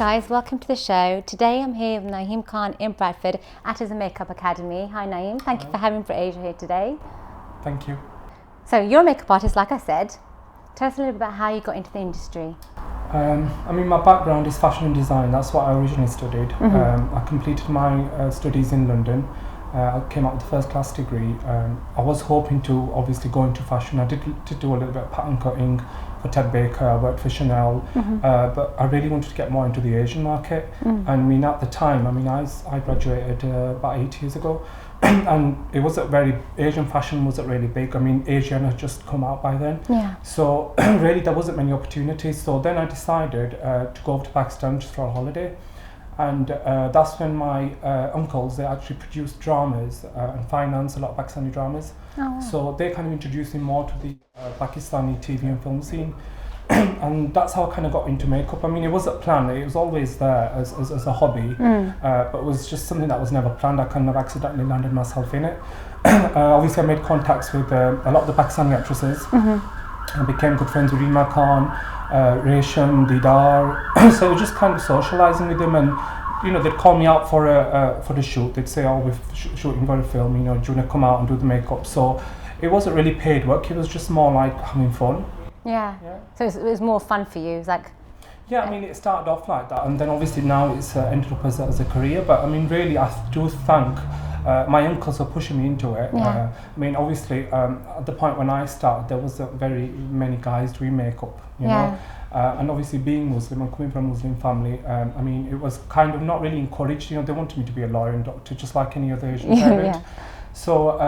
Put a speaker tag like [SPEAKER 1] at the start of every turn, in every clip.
[SPEAKER 1] guys, welcome to the show. Today I'm here with NaeemKhan in Bradford at his Makeup Academy. Hi Naeem, thank you for having Asia here today.
[SPEAKER 2] Thank you.
[SPEAKER 1] So you're a makeup artist, like I said. Tell us a little bit about how you got into the industry.
[SPEAKER 2] My background is fashion and design. That's what I originally studied. I completed my studies in London. I came out with a first class degree. I was hoping to obviously go into fashion. I did do a little bit of pattern cutting for Ted Baker. I worked for Chanel, but I really wanted to get more into the Asian market. And at the time, I graduated about 8 years ago, and it wasn't Asian fashion wasn't really big. Asian had just come out by then.
[SPEAKER 1] Yeah.
[SPEAKER 2] So really there wasn't many opportunities. So then I decided to go over to Pakistan just for a holiday. And that's when my uncles, they actually produced dramas and financed a lot of Pakistani dramas.
[SPEAKER 1] Oh, wow.
[SPEAKER 2] So they kind of introduced me more to the Pakistani TV and film scene. And that's how I kind of got into makeup. It wasn't planned, it was always there as a hobby, but it was just something that was never planned. I kind of accidentally landed myself in it. Obviously I made contacts with a lot of the Pakistani actresses. I became good friends with Reema Khan, Resham, Didar. So just kind of socialising with them, and they'd call me out for the shoot. They'd say, "Oh, we're shooting for a film. Do you want to come out and do the makeup?" So it wasn't really paid work. It was just more like having fun.
[SPEAKER 1] Yeah. So it was more fun for you. It was like.
[SPEAKER 2] Yeah, it started off like that, and then obviously now it's ended up as a career. But really, I do thank my uncles for pushing me into it.
[SPEAKER 1] Yeah.
[SPEAKER 2] Obviously, at the point when I started, there wasn't very many guys doing makeup, you know. And obviously, being Muslim and coming from a Muslim family, it was kind of not really encouraged. They wanted me to be a lawyer and doctor, just like any other Asian parent. So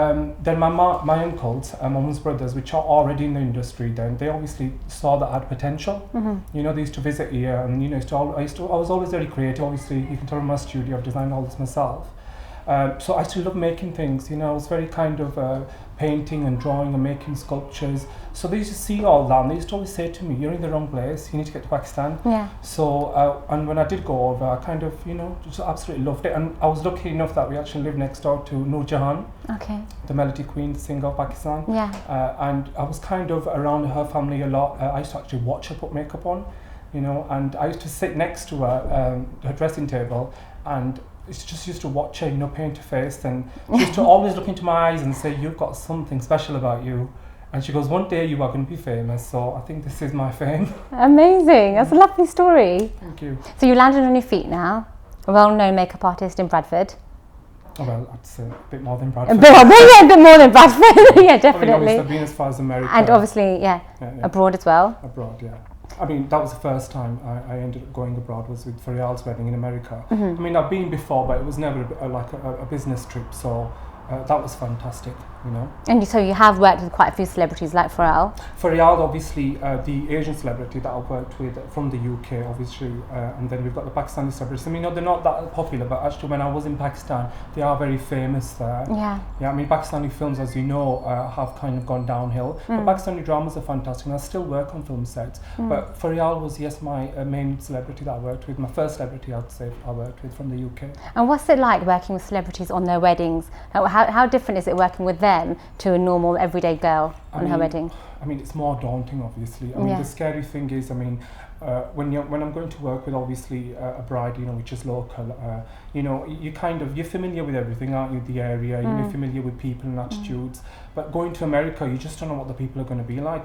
[SPEAKER 2] then my uncles, my mum's brothers, which are already in the industry, then they obviously saw that I had potential. They used to visit here, and I was always very creative. Obviously, you can tell in my studio, I've designed all this myself. So I still love making things. I was very kind of painting and drawing and making sculptures. So they used to see all that, and they used to always say to me, "You're in the wrong place. You need to get to Pakistan."
[SPEAKER 1] Yeah.
[SPEAKER 2] So and when I did go over, I kind of just absolutely loved it. And I was lucky enough that we actually lived next door to Noor Jahan, the Melody Queen singer of Pakistan.
[SPEAKER 1] Yeah.
[SPEAKER 2] And I was kind of around her family a lot. I used to actually watch her put makeup on, and I used to sit next to her dressing table, and just used to watch her, paint her face, and she used to always look into my eyes and say, "You've got something special about you." And she goes, "One day you are going to be famous." So I think this is my fame.
[SPEAKER 1] Amazing. That's a lovely story.
[SPEAKER 2] Thank you.
[SPEAKER 1] So you landed on your feet now, a well-known makeup artist in Bradford.
[SPEAKER 2] Oh, well, I'd say a bit more than Bradford.
[SPEAKER 1] A bit more than Bradford. Yeah, definitely.
[SPEAKER 2] Obviously I've been as far as America.
[SPEAKER 1] And obviously, abroad as well.
[SPEAKER 2] Abroad, yeah. That was the first time I ended up going abroad, was with Farial's wedding in America. I've been before, but it was never a business trip, so that was fantastic,
[SPEAKER 1] And so you have worked with quite a few celebrities like Pharrell.
[SPEAKER 2] Farial, obviously, the Asian celebrity that I've worked with from the UK, obviously, and then we've got the Pakistani celebrities. They're not that popular, but actually when I was in Pakistan, they are very famous there.
[SPEAKER 1] Yeah.
[SPEAKER 2] Yeah, Pakistani films, as you know, have kind of gone downhill. But Pakistani dramas are fantastic, and I still work on film sets. But Farial was, yes, my main celebrity that I worked with, my first celebrity, I'd say, I worked with from the UK.
[SPEAKER 1] And what's it like working with celebrities on their weddings? How different is it working with them to a normal everyday girl on her wedding?
[SPEAKER 2] It's more daunting, obviously. The scary thing is, when I'm going to work with obviously a bride, which is local, you're familiar with everything, aren't you? The area, you're familiar with people and attitudes. But going to America, you just don't know what the people are going to be like.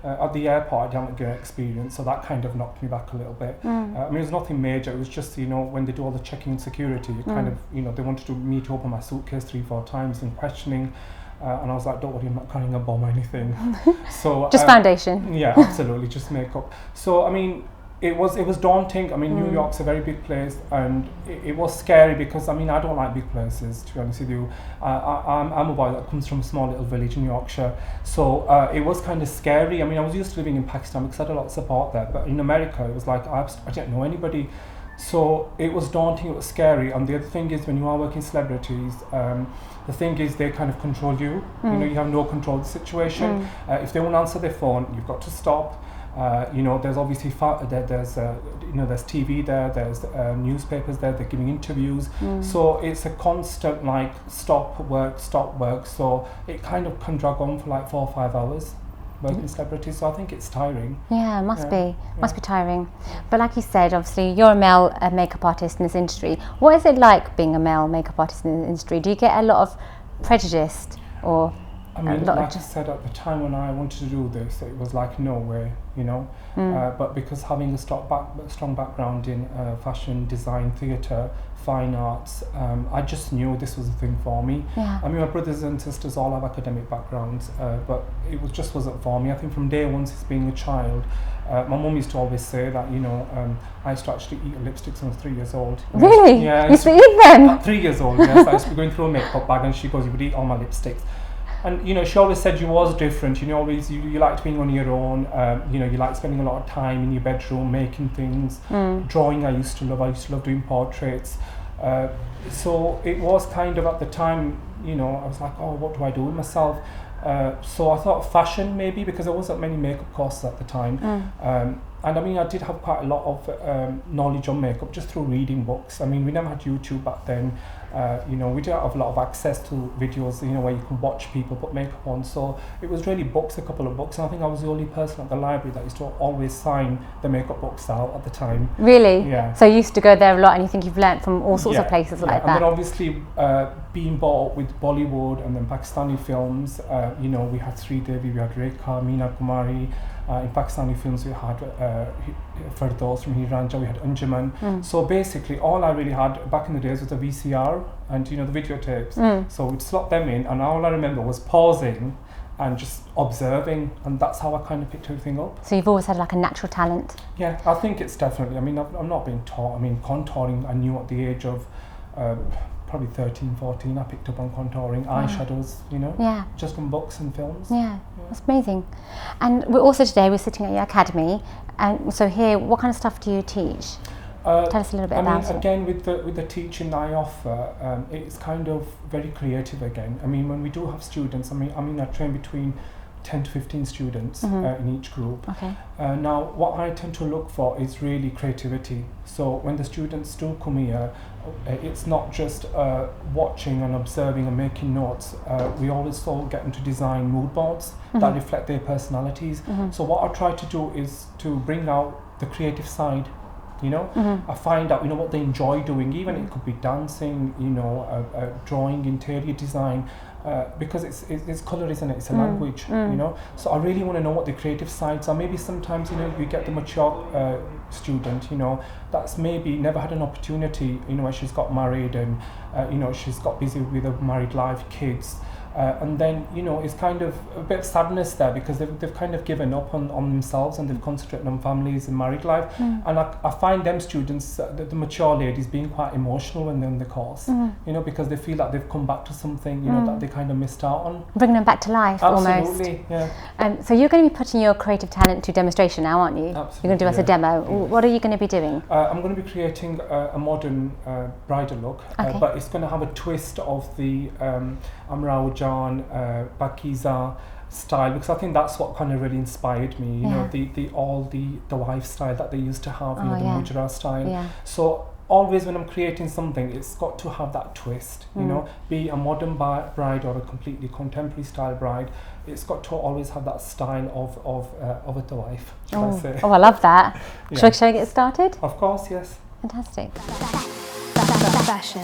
[SPEAKER 2] At the airport, I didn't get an experience, so that kind of knocked me back a little bit. It was nothing major. It was just, when they do all the checking and security, kind of, they wanted me to open my suitcase 3-4 times and questioning. And I was like, "Don't worry, I'm not carrying a bomb or anything." So
[SPEAKER 1] just foundation.
[SPEAKER 2] Yeah, absolutely, just makeup. So it was daunting. New York's a very big place, and it was scary because I don't like big places, to be honest with you. I'm a boy that comes from a small little village in Yorkshire, so it was kind of scary. I was used to living in Pakistan because I had a lot of support there, but in America it was like I didn't know anybody. So it was daunting, it was scary. And the other thing is, when you are working celebrities, the thing is they kind of control you. You have no control of the situation. If they won't answer their phone, you've got to stop. There's obviously there's TV there, there's newspapers there, they're giving interviews. So it's a constant stop work. So it kind of can drag on for 4 or 5 hours. working with celebrities, so I think it's tiring.
[SPEAKER 1] Yeah, must be tiring. But like you said, obviously you're a male makeup artist in this industry. What is it like being a male makeup artist in the industry? Do you get a lot of prejudice, or
[SPEAKER 2] I mean, like I said, at the time when I wanted to do this, it was like no way, you know. But because having a strong background in fashion, design, theatre, fine arts, I just knew this was a thing for me.
[SPEAKER 1] Yeah.
[SPEAKER 2] I mean, my brothers and sisters all have academic backgrounds, but it just wasn't for me. I think from day one, since being a child, my mum used to always say that, you know, I used to actually eat lipsticks when I was 3 years old.
[SPEAKER 1] Really?
[SPEAKER 2] Yeah.
[SPEAKER 1] You used to eat them?
[SPEAKER 2] At 3 years old, yes. I used to be going through a makeup bag and she goes, you would eat all my lipsticks. And, you know, she always said you was different. You know, always you liked being on your own. You know, you liked spending a lot of time in your bedroom making things. Drawing, I used to love doing portraits. So it was kind of at the time, you know, I was like, oh, what do I do with myself? So I thought fashion maybe, because there wasn't many makeup courses at the time. And I mean, I did have quite a lot of knowledge on makeup just through reading books. I mean, we never had YouTube back then. You know, we didn't have a lot of access to videos, you know, where you could watch people put makeup on. So it was really books, a couple of books. And I think I was the only person at the library that used to always sign the makeup books out at the time.
[SPEAKER 1] Really?
[SPEAKER 2] Yeah.
[SPEAKER 1] So you used to go there a lot, and you think you've learnt from all sorts of places like that?
[SPEAKER 2] And then obviously being brought up with Bollywood and then Pakistani films, you know, we had Sri Devi, we had Rekha, Meena Kumari. In Pakistani films, we had Fardos from Hiranja, we had Anjuman. So basically, all I really had back in the days was a VCR and, you know, the videotapes. So we'd slot them in, and all I remember was pausing and just observing, and that's how I kind of picked everything up.
[SPEAKER 1] So you've always had like a natural talent?
[SPEAKER 2] Yeah, I think it's definitely, I mean, I'm not being taught. I mean, contouring, I knew at the age of probably 13, 14, I picked up on contouring, eyeshadows, you know, just from books and films.
[SPEAKER 1] Yeah, that's amazing. And we're sitting at your academy, and so here, what kind of stuff do you teach? Tell us a little bit about it.
[SPEAKER 2] Again, with the teaching that I offer, it's kind of very creative again. I mean, when we do have students, I mean, I train between 10 to 15 students in each group.
[SPEAKER 1] Okay.
[SPEAKER 2] Now, what I tend to look for is really creativity. So when the students do come here, it's not just watching and observing and making notes. We always get them to design mood boards that reflect their personalities. So what I try to do is to bring out the creative side. You know, I find out, you know, what they enjoy doing. Even it could be dancing, you know, drawing, interior design, because it's colour, isn't it? It's a language, you know. So I really want to know what the creative sides are. Maybe sometimes, you know, we get the mature student, you know, that's maybe never had an opportunity, you know, where she's got married and, you know, she's got busy with a married life, kids. And then, you know, it's kind of a bit of sadness there because they've kind of given up on themselves and they've concentrated on families and married life. And I find them students, the mature ladies, being quite emotional when they're in the course, you know, because they feel like they've come back to something, you know, that they kind of missed out on.
[SPEAKER 1] Bring them back to life,
[SPEAKER 2] Absolutely,
[SPEAKER 1] almost.
[SPEAKER 2] Yeah.
[SPEAKER 1] So you're going to be putting your creative talent to demonstration now, aren't you?
[SPEAKER 2] Absolutely.
[SPEAKER 1] You're going to do us a demo. What are you going to be doing?
[SPEAKER 2] I'm going to be creating a modern bridal look, but it's going to have a twist of the Amrao Jan, Bakiza style, because I think that's what kind of really inspired me, you know, the wife style that they used to have, you know, the Mujra style. So always when I'm creating something, it's got to have that twist, you know, be a modern bride or a completely contemporary style bride. It's got to always have that style of a wife, should I say.
[SPEAKER 1] Oh, I love that. Shall we get started?
[SPEAKER 2] Of course, yes.
[SPEAKER 1] Fantastic.
[SPEAKER 3] Fashion.